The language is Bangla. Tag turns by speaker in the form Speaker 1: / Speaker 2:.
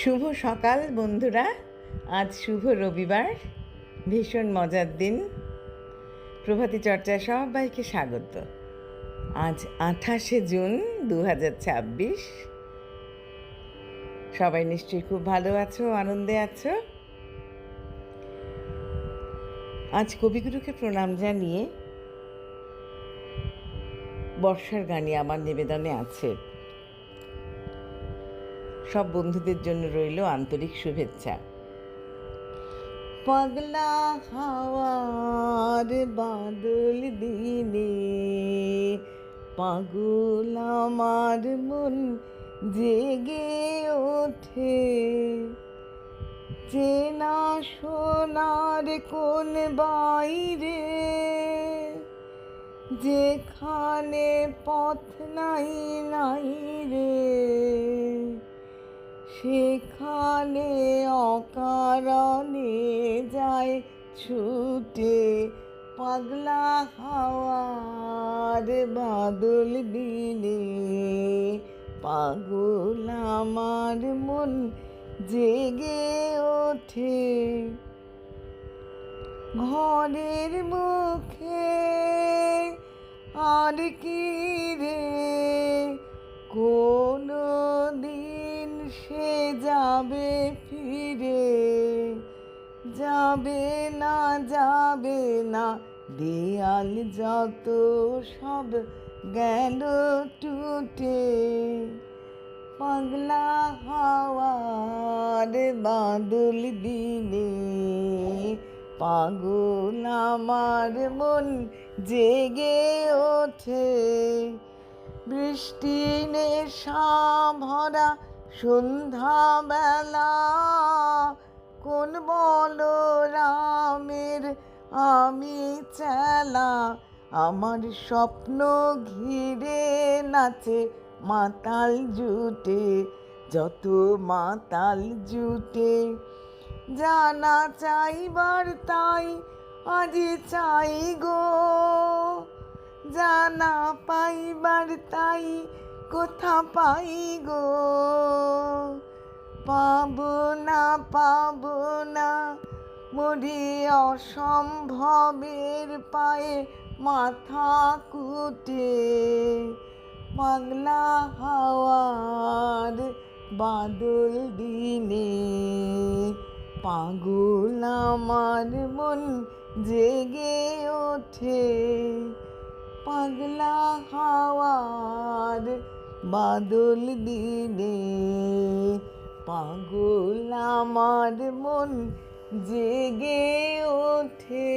Speaker 1: শুভ সকাল বন্ধুরা। আজ শুভ রবিবার, ভীষণ মজার দিন। প্রভাতী চর্চায় সবাইকে স্বাগত। আজ 28শে জুন 2026। সবাই নিশ্চয়ই খুব ভালো আছো, আনন্দে আছো। আজ কবিগুরুকে প্রণাম জানিয়ে বর্ষার গানই আমার নিবেদনে আছে। সব বন্ধুদের জন্য রইল আন্তরিক শুভেচ্ছা। পাগলা হাওয়ার বাদল দিনে পাগল আমার মন জেগে ওঠে, চেনা সোনার কোন বাইরে, যেখানে পথ নাই নাই রে, সেখানে অকারণে যায় ছুটে। পাগলা হাওয়ার বাদল দিনে পাগল আমার মন জেগে ওঠে, ঘরের মুখে আর কি রে কোনো দিন সে যাবে ফিরে, যাবে না যাবে না, দেয়াল যত সব গেল টুটে। পাগলা হাওয়ার বাদল দিনে পাগল আমার মন জেগে ওঠে, বৃষ্টি নেশা ভরা সন্ধ্যাবেলা, কোন বলরামের আমি চেলা, আমার স্বপ্ন ঘিরে নাচে মাতাল জুটে, যত মাতাল জুটে। জানা চাইবার তাই আজি চাই গো, জানা পাইবার তাই কোথা পাই গো, পাবো না মরি অসম্ভবের পায়ে মাথা কুটে। পাগলা হাওয়ার বাদল দিনে পাগল আমার মন জেগে ওঠে, পাগলা হাওয়ার বাদল দিনে পাগল আমার মন জেগে ওঠে।